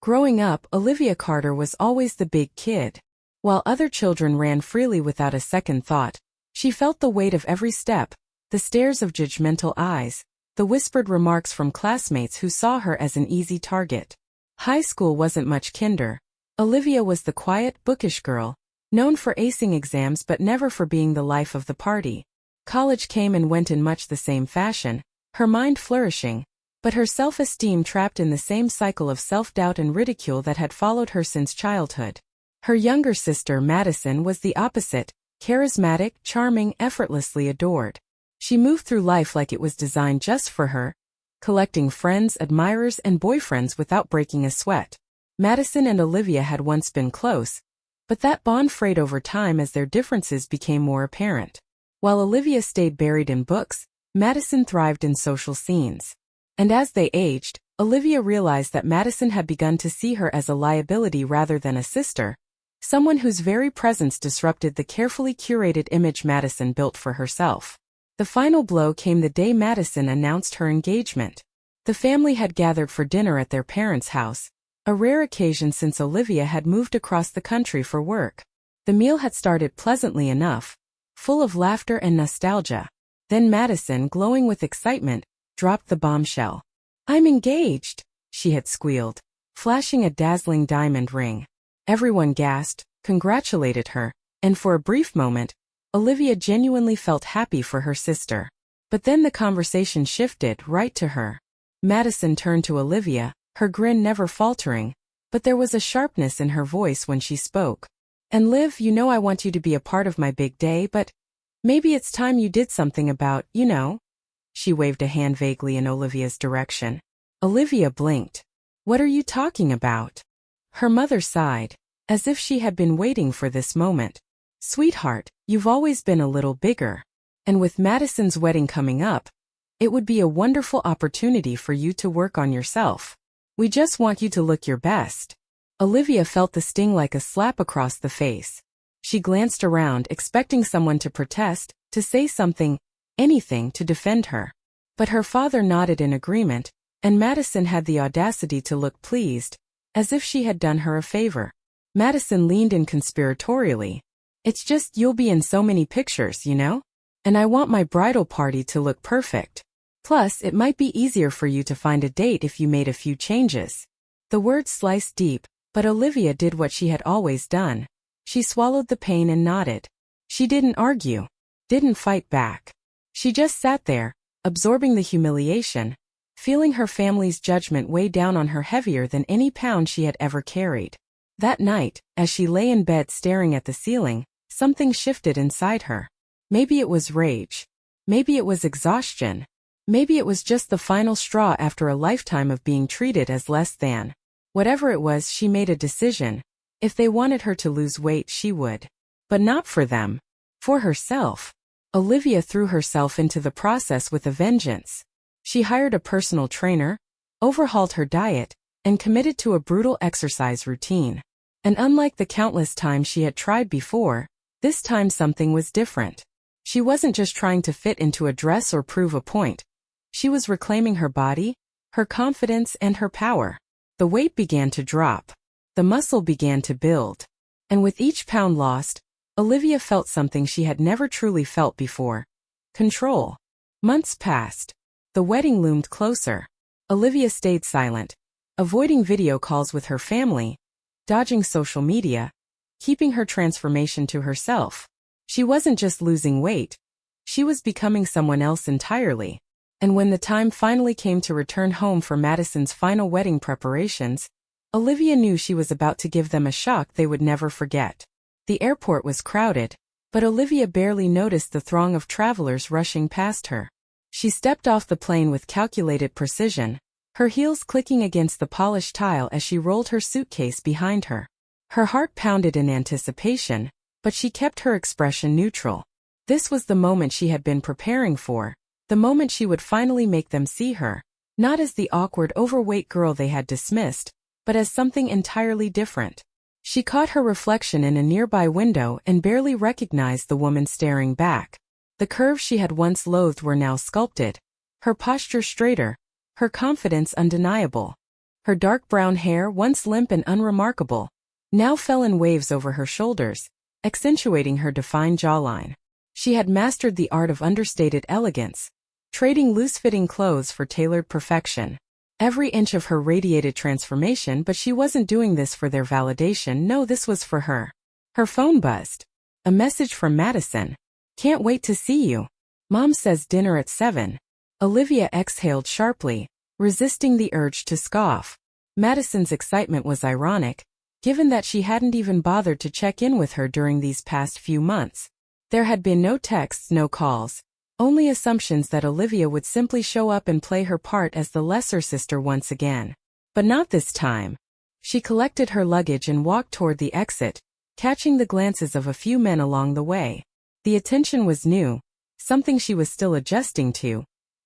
Growing up, Olivia Carter was always the big kid. While other children ran freely without a second thought, she felt the weight of every step, the stares of judgmental eyes, the whispered remarks from classmates who saw her as an easy target. High school wasn't much kinder. Olivia was the quiet, bookish girl, known for acing exams but never for being the life of the party. College came and went in much the same fashion, her mind flourishing, but her self-esteem trapped in the same cycle of self-doubt and ridicule that had followed her since childhood. Her younger sister, Madison, was the opposite, charismatic, charming, effortlessly adored. She moved through life like it was designed just for her, collecting friends, admirers, and boyfriends without breaking a sweat. Madison and Olivia had once been close, but that bond frayed over time as their differences became more apparent. While Olivia stayed buried in books, Madison thrived in social scenes. And as they aged, Olivia realized that Madison had begun to see her as a liability rather than a sister, someone whose very presence disrupted the carefully curated image Madison built for herself. The final blow came the day Madison announced her engagement. The family had gathered for dinner at their parents' house, a rare occasion since Olivia had moved across the country for work. The meal had started pleasantly enough, full of laughter and nostalgia. Then Madison, glowing with excitement, dropped the bombshell. "I'm engaged," she had squealed, flashing a dazzling diamond ring. Everyone gasped, congratulated her, and for a brief moment, Olivia genuinely felt happy for her sister. But then the conversation shifted right to her. Madison turned to Olivia, her grin never faltering, but there was a sharpness in her voice when she spoke. "And Liv, you know I want you to be a part of my big day, but maybe it's time you did something about, you know." She waved a hand vaguely in Olivia's direction. Olivia blinked. "What are you talking about?" Her mother sighed, as if she had been waiting for this moment. "Sweetheart, you've always been a little bigger. And with Madison's wedding coming up, it would be a wonderful opportunity for you to work on yourself. We just want you to look your best." Olivia felt the sting like a slap across the face. She glanced around, expecting someone to protest, to say something, anything to defend her. But her father nodded in agreement, and Madison had the audacity to look pleased, as if she had done her a favor. Madison leaned in conspiratorially. "It's just you'll be in so many pictures, you know? And I want my bridal party to look perfect. Plus, it might be easier for you to find a date if you made a few changes." The words sliced deep, but Olivia did what she had always done. She swallowed the pain and nodded. She didn't argue, didn't fight back. She just sat there, absorbing the humiliation, feeling her family's judgment weigh down on her heavier than any pound she had ever carried. That night, as she lay in bed staring at the ceiling, something shifted inside her. Maybe it was rage. Maybe it was exhaustion. Maybe it was just the final straw after a lifetime of being treated as less than. Whatever it was, she made a decision. If they wanted her to lose weight, she would. But not for them. For herself. Olivia threw herself into the process with a vengeance. She hired a personal trainer, overhauled her diet, and committed to a brutal exercise routine. And unlike the countless times she had tried before, this time something was different. She wasn't just trying to fit into a dress or prove a point. She was reclaiming her body, her confidence, and her power. The weight began to drop. The muscle began to build. And with each pound lost, Olivia felt something she had never truly felt before. Control. Months passed. The wedding loomed closer. Olivia stayed silent, avoiding video calls with her family, dodging social media, keeping her transformation to herself. She wasn't just losing weight. She was becoming someone else entirely. And when the time finally came to return home for Madison's final wedding preparations, Olivia knew she was about to give them a shock they would never forget. The airport was crowded, but Olivia barely noticed the throng of travelers rushing past her. She stepped off the plane with calculated precision, her heels clicking against the polished tile as she rolled her suitcase behind her. Her heart pounded in anticipation, but she kept her expression neutral. This was the moment she had been preparing for, the moment she would finally make them see her, not as the awkward, overweight girl they had dismissed, but as something entirely different. She caught her reflection in a nearby window and barely recognized the woman staring back. The curves she had once loathed were now sculpted, her posture straighter, her confidence undeniable. Her dark brown hair, once limp and unremarkable, now fell in waves over her shoulders, accentuating her defined jawline. She had mastered the art of understated elegance, trading loose-fitting clothes for tailored perfection. Every inch of her radiated transformation, but she wasn't doing this for their validation. No, this was for her. Her phone buzzed. A message from Madison. "Can't wait to see you. Mom says dinner at 7. Olivia exhaled sharply, resisting the urge to scoff. Madison's excitement was ironic, given that she hadn't even bothered to check in with her during these past few months. There had been no texts, no calls, only assumptions that Olivia would simply show up and play her part as the lesser sister once again. But not this time. She collected her luggage and walked toward the exit, catching the glances of a few men along the way. The attention was new, something she was still adjusting to,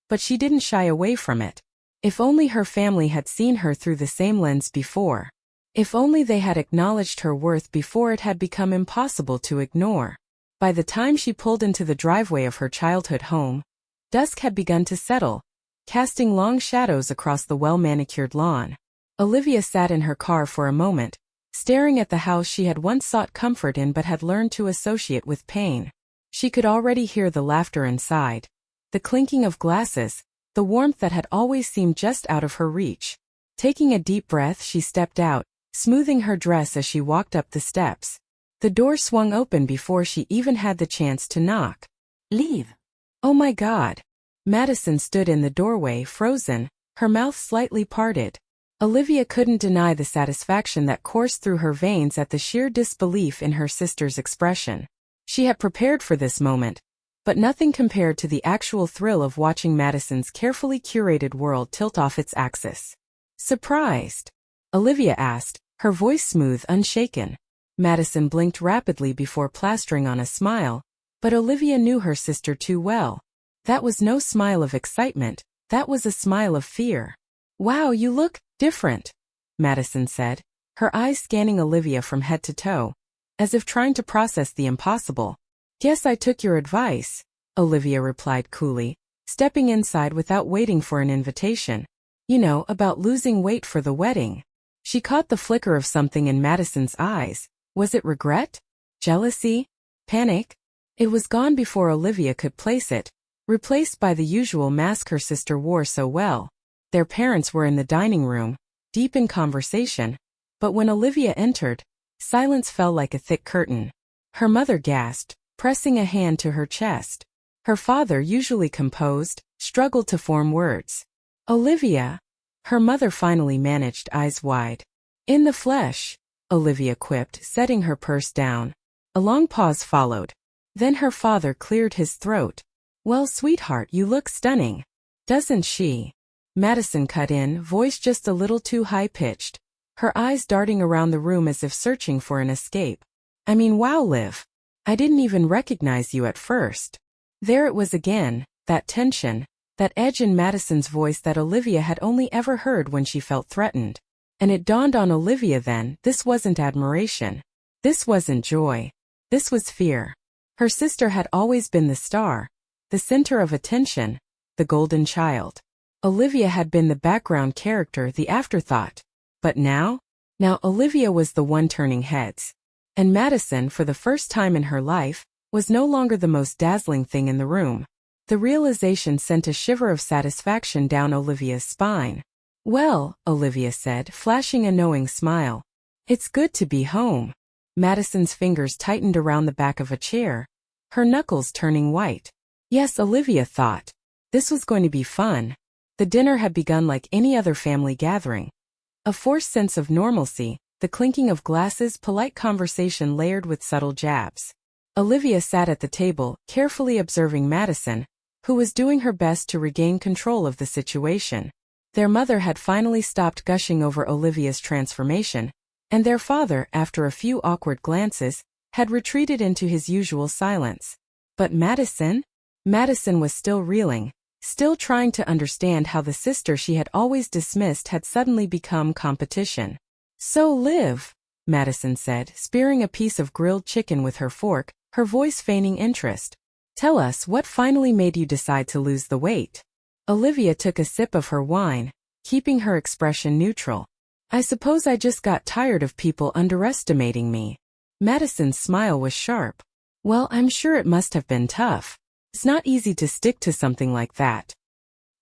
but she didn't shy away from it. If only her family had seen her through the same lens before. If only they had acknowledged her worth before it had become impossible to ignore. By the time she pulled into the driveway of her childhood home, dusk had begun to settle, casting long shadows across the well-manicured lawn. Olivia sat in her car for a moment, staring at the house she had once sought comfort in but had learned to associate with pain. She could already hear the laughter inside, the clinking of glasses, the warmth that had always seemed just out of her reach. Taking a deep breath, she stepped out, smoothing her dress as she walked up the steps. The door swung open before she even had the chance to knock. "Leave." "Oh my God." Madison stood in the doorway, frozen, her mouth slightly parted. Olivia couldn't deny the satisfaction that coursed through her veins at the sheer disbelief in her sister's expression. She had prepared for this moment, but nothing compared to the actual thrill of watching Madison's carefully curated world tilt off its axis. "Surprised?" Olivia asked, her voice smooth, unshaken. Madison blinked rapidly before plastering on a smile, but Olivia knew her sister too well. That was no smile of excitement, that was a smile of fear. "Wow, you look different," Madison said, her eyes scanning Olivia from head to toe, as if trying to process the impossible. "Guess I took your advice," Olivia replied coolly, stepping inside without waiting for an invitation. "You know, about losing weight for the wedding." She caught the flicker of something in Madison's eyes. Was it regret? Jealousy? Panic? It was gone before Olivia could place it, replaced by the usual mask her sister wore so well. Their parents were in the dining room, deep in conversation, but when Olivia entered, silence fell like a thick curtain. Her mother gasped, pressing a hand to her chest. Her father, usually composed, struggled to form words. "Olivia," her mother finally managed, eyes wide. "In the flesh," Olivia quipped, setting her purse down. A long pause followed. Then her father cleared his throat. "Well, sweetheart, you look stunning. Doesn't she?" Madison cut in, voice just a little too high-pitched, her eyes darting around the room as if searching for an escape. "I mean, wow, Liv. I didn't even recognize you at first." There it was again, that tension, that edge in Madison's voice that Olivia had only ever heard when she felt threatened. And it dawned on Olivia then, this wasn't admiration. This wasn't joy. This was fear. Her sister had always been the star, the center of attention, the golden child. Olivia had been the background character, the afterthought. But now? Now Olivia was the one turning heads. And Madison, for the first time in her life, was no longer the most dazzling thing in the room. The realization sent a shiver of satisfaction down Olivia's spine. "Well," Olivia said, flashing a knowing smile. "It's good to be home." Madison's fingers tightened around the back of a chair, her knuckles turning white. Yes, Olivia thought. This was going to be fun. The dinner had begun like any other family gathering. A forced sense of normalcy, the clinking of glasses, polite conversation layered with subtle jabs. Olivia sat at the table, carefully observing Madison, who was doing her best to regain control of the situation. Their mother had finally stopped gushing over Olivia's transformation, and their father, after a few awkward glances, had retreated into his usual silence. But Madison? Madison was still reeling, still trying to understand how the sister she had always dismissed had suddenly become competition. "So Liv," Madison said, spearing a piece of grilled chicken with her fork, her voice feigning interest. "Tell us what finally made you decide to lose the weight." Olivia took a sip of her wine, keeping her expression neutral. I suppose I just got tired of people underestimating me. Madison's smile was sharp. Well, I'm sure it must have been tough. It's not easy to stick to something like that.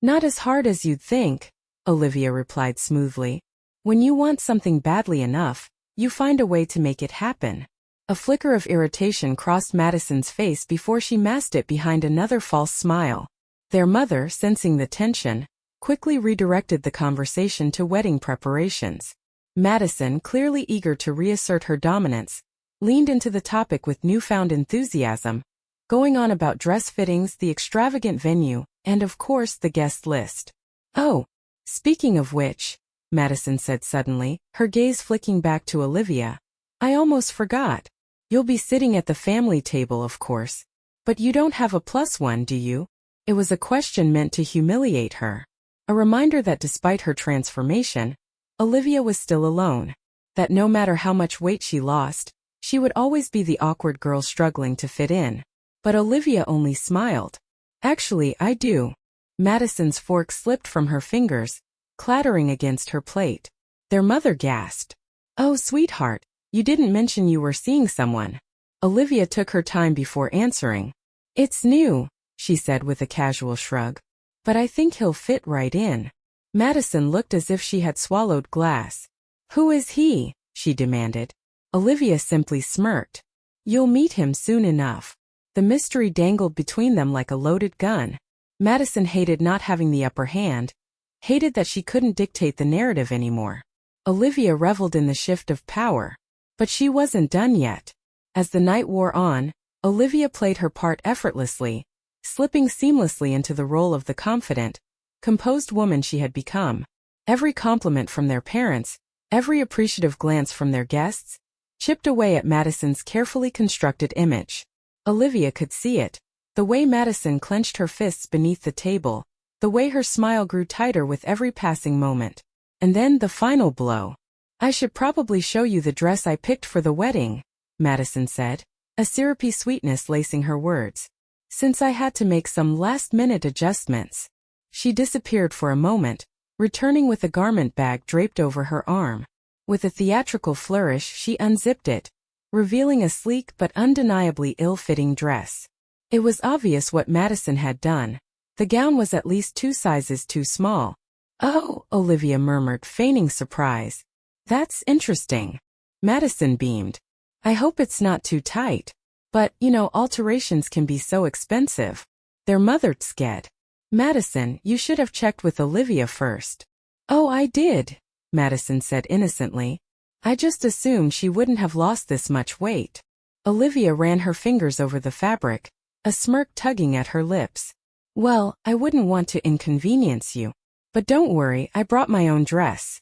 Not as hard as you'd think, Olivia replied smoothly. When you want something badly enough, you find a way to make it happen. A flicker of irritation crossed Madison's face before she masked it behind another false smile. Their mother, sensing the tension, quickly redirected the conversation to wedding preparations. Madison, clearly eager to reassert her dominance, leaned into the topic with newfound enthusiasm, going on about dress fittings, the extravagant venue, and of course the guest list. Oh, speaking of which, Madison said suddenly, her gaze flicking back to Olivia, I almost forgot. You'll be sitting at the family table, of course. But you don't have a plus one, do you? It was a question meant to humiliate her. A reminder that despite her transformation, Olivia was still alone. That no matter how much weight she lost, she would always be the awkward girl struggling to fit in. But Olivia only smiled. Actually, I do. Madison's fork slipped from her fingers, clattering against her plate. Their mother gasped. Oh, sweetheart, you didn't mention you were seeing someone. Olivia took her time before answering. It's new, she said with a casual shrug. But I think he'll fit right in. Madison looked as if she had swallowed glass. Who is he? She demanded. Olivia simply smirked. You'll meet him soon enough. The mystery dangled between them like a loaded gun. Madison hated not having the upper hand, hated that she couldn't dictate the narrative anymore. Olivia reveled in the shift of power. But she wasn't done yet. As the night wore on, Olivia played her part effortlessly, slipping seamlessly into the role of the confident, composed woman she had become. Every compliment from their parents, every appreciative glance from their guests, chipped away at Madison's carefully constructed image. Olivia could see it, the way Madison clenched her fists beneath the table, the way her smile grew tighter with every passing moment. And then the final blow. I should probably show you the dress I picked for the wedding, Madison said, a syrupy sweetness lacing her words. Since I had to make some last-minute adjustments. She disappeared for a moment, returning with a garment bag draped over her arm. With a theatrical flourish, she unzipped it, revealing a sleek but undeniably ill-fitting dress. It was obvious what Madison had done. The gown was at least 2 sizes too small. Oh, Olivia murmured, feigning surprise. That's interesting. Madison beamed. I hope it's not too tight. But, alterations can be so expensive. Their mother scared. Madison, you should have checked with Olivia first. Oh, I did, Madison said innocently. I just assumed she wouldn't have lost this much weight. Olivia ran her fingers over the fabric, a smirk tugging at her lips. Well, I wouldn't want to inconvenience you. But don't worry, I brought my own dress.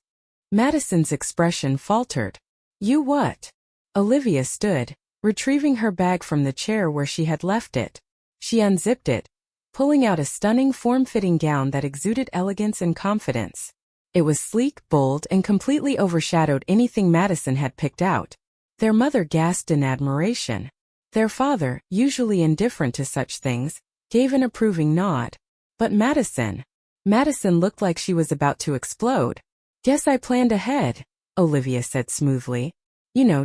Madison's expression faltered. You what? Olivia stood, retrieving her bag from the chair where she had left it. She unzipped it, pulling out a stunning form-fitting gown that exuded elegance and confidence. It was sleek, bold, and completely overshadowed anything Madison had picked out. Their mother gasped in admiration. Their father, usually indifferent to such things, gave an approving nod. But Madison looked like she was about to explode. Guess I planned ahead, Olivia said smoothly.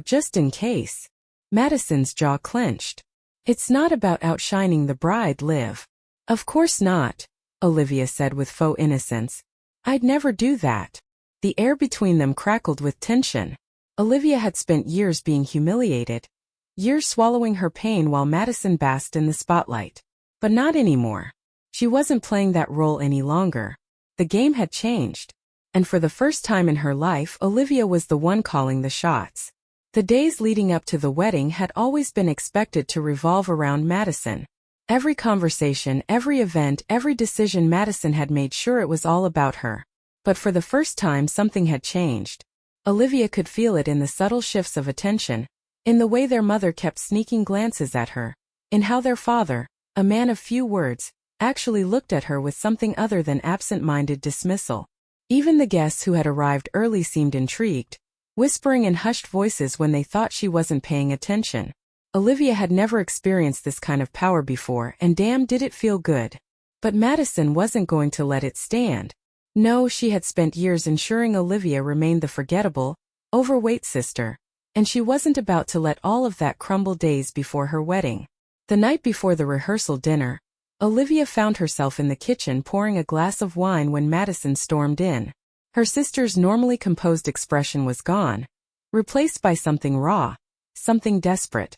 Just in case. Madison's jaw clenched. It's not about outshining the bride, Liv. Of course not, Olivia said with faux innocence. I'd never do that. The air between them crackled with tension. Olivia had spent years being humiliated, years swallowing her pain while Madison basked in the spotlight. But not anymore. She wasn't playing that role any longer. The game had changed. And for the first time in her life, Olivia was the one calling the shots. The days leading up to the wedding had always been expected to revolve around Madison. Every conversation, every event, every decision Madison had made sure it was all about her. But for the first time something had changed. Olivia could feel it in the subtle shifts of attention, in the way their mother kept sneaking glances at her, in how their father, a man of few words, actually looked at her with something other than absent-minded dismissal. Even the guests who had arrived early seemed intrigued, whispering in hushed voices when they thought she wasn't paying attention. Olivia had never experienced this kind of power before, and damn did it feel good. But Madison wasn't going to let it stand. No, she had spent years ensuring Olivia remained the forgettable, overweight sister, and she wasn't about to let all of that crumble days before her wedding. The night before the rehearsal dinner, Olivia found herself in the kitchen pouring a glass of wine when Madison stormed in. Her sister's normally composed expression was gone, replaced by something raw, something desperate.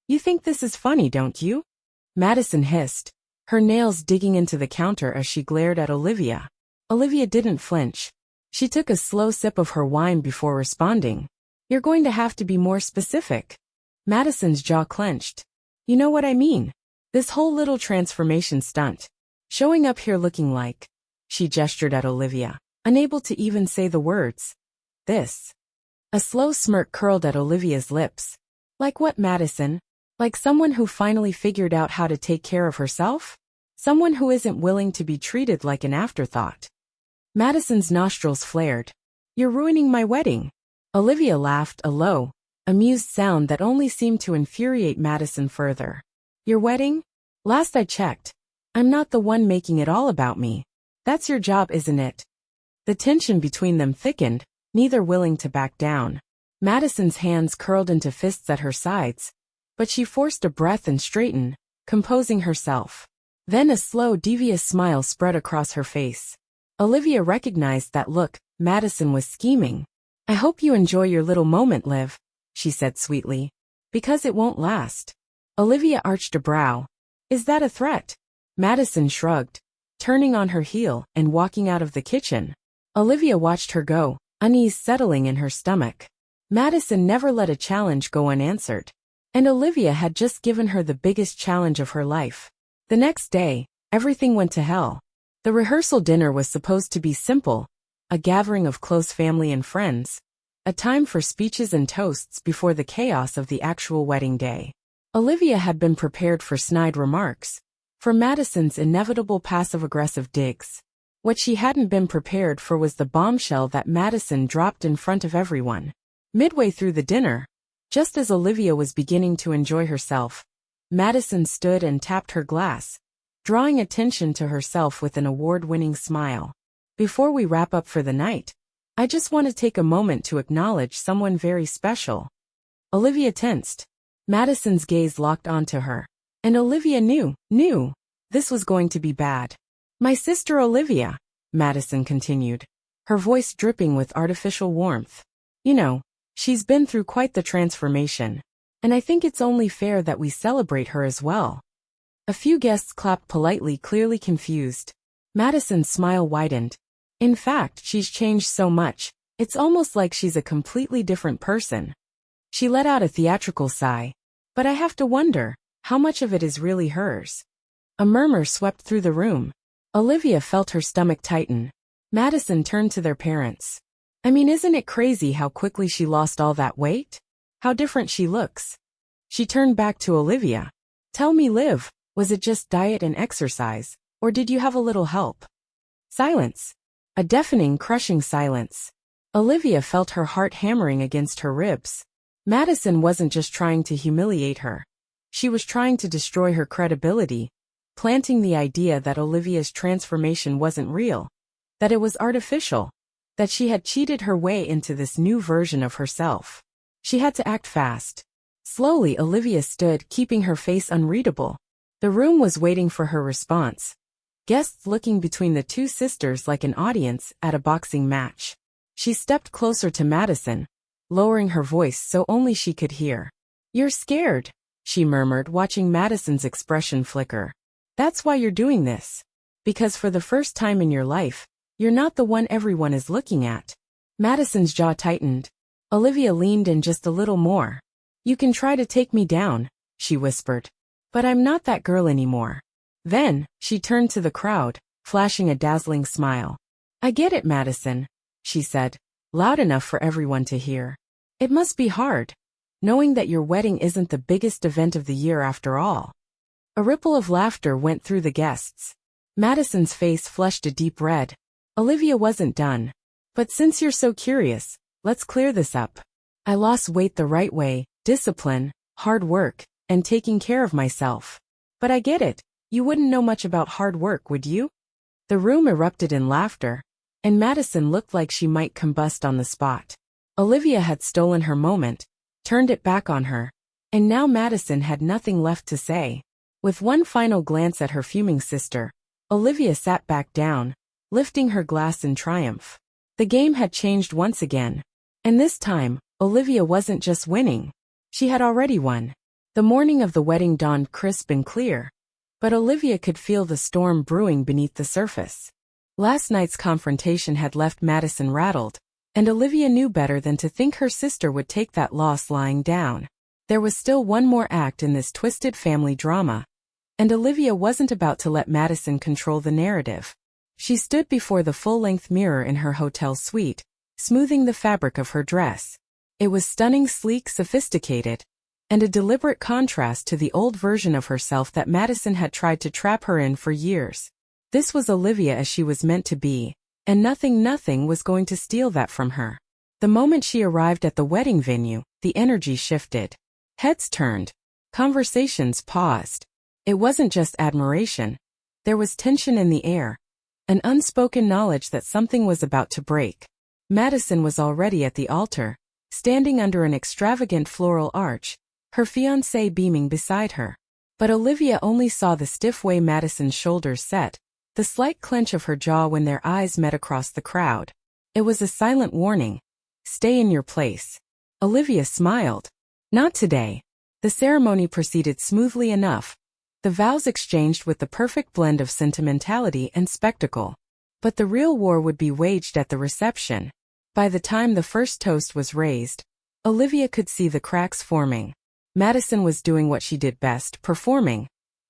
"You think this is funny, don't you?" Madison hissed, her nails digging into the counter as she glared at Olivia. Olivia didn't flinch. She took a slow sip of her wine before responding. "You're going to have to be more specific." Madison's jaw clenched. "You know what I mean. This whole little transformation stunt. Showing up here looking like..." She gestured at Olivia, unable to even say the words. "This." A slow smirk curled at Olivia's lips. "Like what, Madison? Like someone who finally figured out how to take care of herself? Someone who isn't willing to be treated like an afterthought?" Madison's nostrils flared. "You're ruining my wedding." Olivia laughed, a low, amused sound that only seemed to infuriate Madison further. "Your wedding? Last I checked, I'm not the one making it all about me. That's your job, isn't it?" The tension between them thickened, neither willing to back down. Madison's hands curled into fists at her sides, but she forced a breath and straightened, composing herself. Then a slow, devious smile spread across her face. Olivia recognized that look. Madison was scheming. "I hope you enjoy your little moment, Liv," she said sweetly. "Because it won't last." Olivia arched a brow. "Is that a threat?" Madison shrugged, turning on her heel and walking out of the kitchen. Olivia watched her go, unease settling in her stomach. Madison never let a challenge go unanswered. And Olivia had just given her the biggest challenge of her life. The next day, everything went to hell. The rehearsal dinner was supposed to be simple, a gathering of close family and friends, a time for speeches and toasts before the chaos of the actual wedding day. Olivia had been prepared for snide remarks, for Madison's inevitable passive-aggressive digs. What she hadn't been prepared for was the bombshell that Madison dropped in front of everyone. Midway through the dinner, just as Olivia was beginning to enjoy herself, Madison stood and tapped her glass, drawing attention to herself with an award-winning smile. "Before we wrap up for the night, I just want to take a moment to acknowledge someone very special." Olivia tensed. Madison's gaze locked onto her, and Olivia knew this was going to be bad. "My sister Olivia," Madison continued, her voice dripping with artificial warmth. "You know, she's been through quite the transformation, and I think it's only fair that we celebrate her as well." A few guests clapped politely, clearly confused. Madison's smile widened. "In fact, she's changed so much, it's almost like she's a completely different person." She let out a theatrical sigh. "But I have to wonder, how much of it is really hers?" A murmur swept through the room. Olivia felt her stomach tighten. Madison turned to their parents. "I mean, isn't it crazy how quickly she lost all that weight? How different she looks." She turned back to Olivia. "Tell me, Liv, was it just diet and exercise, or did you have a little help?" Silence. A deafening, crushing silence. Olivia felt her heart hammering against her ribs. Madison wasn't just trying to humiliate her. She was trying to destroy her credibility, planting the idea that Olivia's transformation wasn't real, that it was artificial, that she had cheated her way into this new version of herself. She had to act fast. Slowly, Olivia stood, keeping her face unreadable. The room was waiting for her response. Guests looking between the two sisters like an audience at a boxing match. She stepped closer to Madison, lowering her voice so only she could hear. "You're scared," she murmured, watching Madison's expression flicker. "That's why you're doing this. Because for the first time in your life, you're not the one everyone is looking at." Madison's jaw tightened. Olivia leaned in just a little more. "You can try to take me down," she whispered. "But I'm not that girl anymore." Then, she turned to the crowd, flashing a dazzling smile. "I get it, Madison," she said, loud enough for everyone to hear. "It must be hard, knowing that your wedding isn't the biggest event of the year after all." A ripple of laughter went through the guests. Madison's face flushed a deep red. Olivia wasn't done. "But since you're so curious, let's clear this up. I lost weight the right way, discipline, hard work, and taking care of myself. But I get it. You wouldn't know much about hard work, would you?" The room erupted in laughter, and Madison looked like she might combust on the spot. Olivia had stolen her moment, turned it back on her, and now Madison had nothing left to say. With one final glance at her fuming sister, Olivia sat back down, lifting her glass in triumph. The game had changed once again, and this time, Olivia wasn't just winning. She had already won. The morning of the wedding dawned crisp and clear, but Olivia could feel the storm brewing beneath the surface. Last night's confrontation had left Madison rattled, and Olivia knew better than to think her sister would take that loss lying down. There was still one more act in this twisted family drama, and Olivia wasn't about to let Madison control the narrative. She stood before the full-length mirror in her hotel suite, smoothing the fabric of her dress. It was stunning, sleek, sophisticated, and a deliberate contrast to the old version of herself that Madison had tried to trap her in for years. This was Olivia as she was meant to be, and nothing was going to steal that from her. The moment she arrived at the wedding venue, the energy shifted. Heads turned. Conversations paused. It wasn't just admiration. There was tension in the air, an unspoken knowledge that something was about to break. Madison was already at the altar, standing under an extravagant floral arch, her fiancé beaming beside her. But Olivia only saw the stiff way Madison's shoulders set, the slight clench of her jaw when their eyes met across the crowd. It was a silent warning. Stay in your place. Olivia smiled. Not today. The ceremony proceeded smoothly enough, the vows exchanged with the perfect blend of sentimentality and spectacle. But the real war would be waged at the reception. By the time the first toast was raised, Olivia could see the cracks forming. Madison was doing what she did best, performing.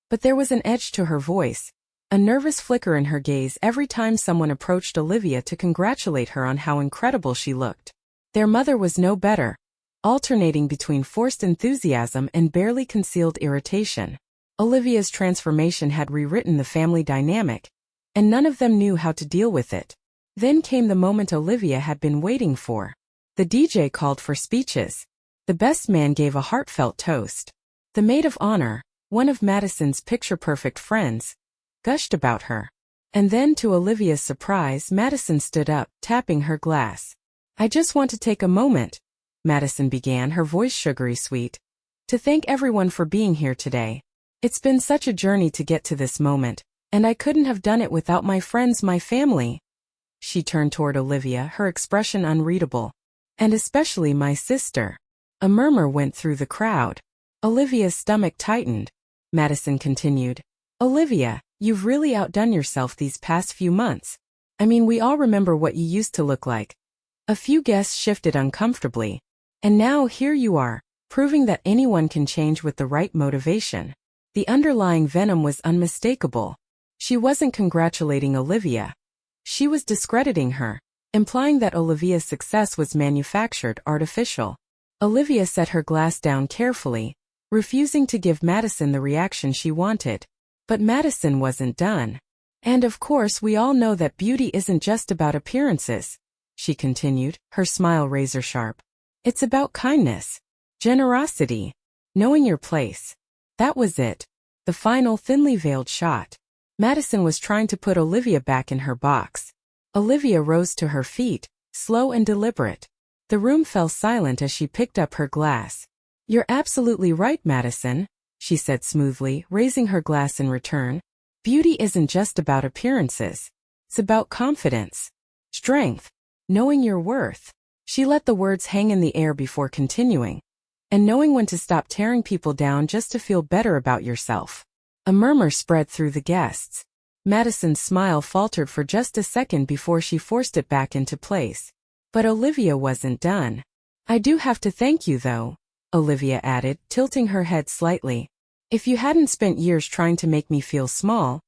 But there was an edge to her voice, a nervous flicker in her gaze every time someone approached Olivia to congratulate her on how incredible she looked. Their mother was no better, alternating between forced enthusiasm and barely concealed irritation. Olivia's transformation had rewritten the family dynamic, and none of them knew how to deal with it. Then came the moment Olivia had been waiting for. The DJ called for speeches. The best man gave a heartfelt toast. The maid of honor, one of Madison's picture-perfect friends, gushed about her. And then, to Olivia's surprise, Madison stood up, tapping her glass. "I just want to take a moment," Madison began, her voice sugary sweet, "to thank everyone for being here today. It's been such a journey to get to this moment, and I couldn't have done it without my friends, my family." She turned toward Olivia, her expression unreadable. "And especially my sister." A murmur went through the crowd. Olivia's stomach tightened. Madison continued, "Olivia, you've really outdone yourself these past few months. I mean, we all remember what you used to look like." A few guests shifted uncomfortably. "And now here you are, proving that anyone can change with the right motivation." The underlying venom was unmistakable. She wasn't congratulating Olivia. She was discrediting her, implying that Olivia's success was manufactured, artificial. Olivia set her glass down carefully, refusing to give Madison the reaction she wanted. But Madison wasn't done. "And of course we all know that beauty isn't just about appearances," she continued, her smile razor-sharp. "It's about kindness, generosity, knowing your place." That was it. The final thinly veiled shot. Madison was trying to put Olivia back in her box. Olivia rose to her feet, slow and deliberate. The room fell silent as she picked up her glass. "You're absolutely right, Madison," she said smoothly, raising her glass in return. "Beauty isn't just about appearances. It's about confidence, strength, knowing your worth." She let the words hang in the air before continuing. "And knowing when to stop tearing people down just to feel better about yourself." A murmur spread through the guests. Madison's smile faltered for just a second before she forced it back into place. But Olivia wasn't done. "I do have to thank you though," Olivia added, tilting her head slightly. "If you hadn't spent years trying to make me feel small,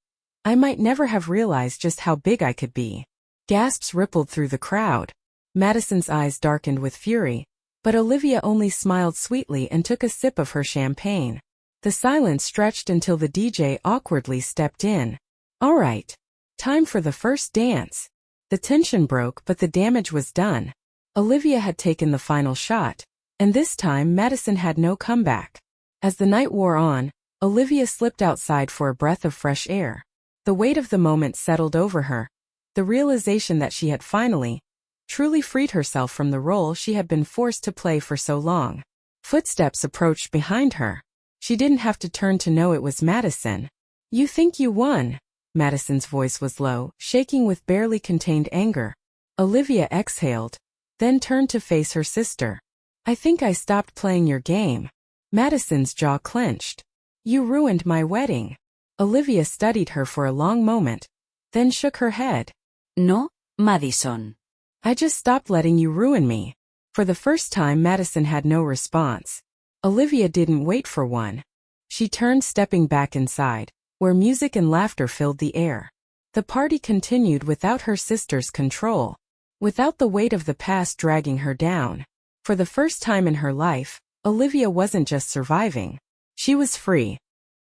I might never have realized just how big I could be." Gasps rippled through the crowd. Madison's eyes darkened with fury, but Olivia only smiled sweetly and took a sip of her champagne. The silence stretched until the DJ awkwardly stepped in. "All right. Time for the first dance." The tension broke, but the damage was done. Olivia had taken the final shot, and this time Madison had no comeback. As the night wore on, Olivia slipped outside for a breath of fresh air. The weight of the moment settled over her, The realization that she had finally, truly freed herself from the role she had been forced to play for so long. Footsteps approached behind her. She didn't have to turn to know it was Madison. "You think you won?" Madison's voice was low, shaking with barely contained anger. Olivia exhaled, then turned to face her sister. "I think I stopped playing your game." Madison's jaw clenched. "You ruined my wedding." Olivia studied her for a long moment, then shook her head. No, Madison. "I just stopped letting you ruin me." For the first time, Madison had no response. Olivia didn't wait for one. She turned, stepping back inside, where music and laughter filled the air. The party continued without her sister's control, without the weight of the past dragging her down. For the first time in her life, Olivia wasn't just surviving. She was free.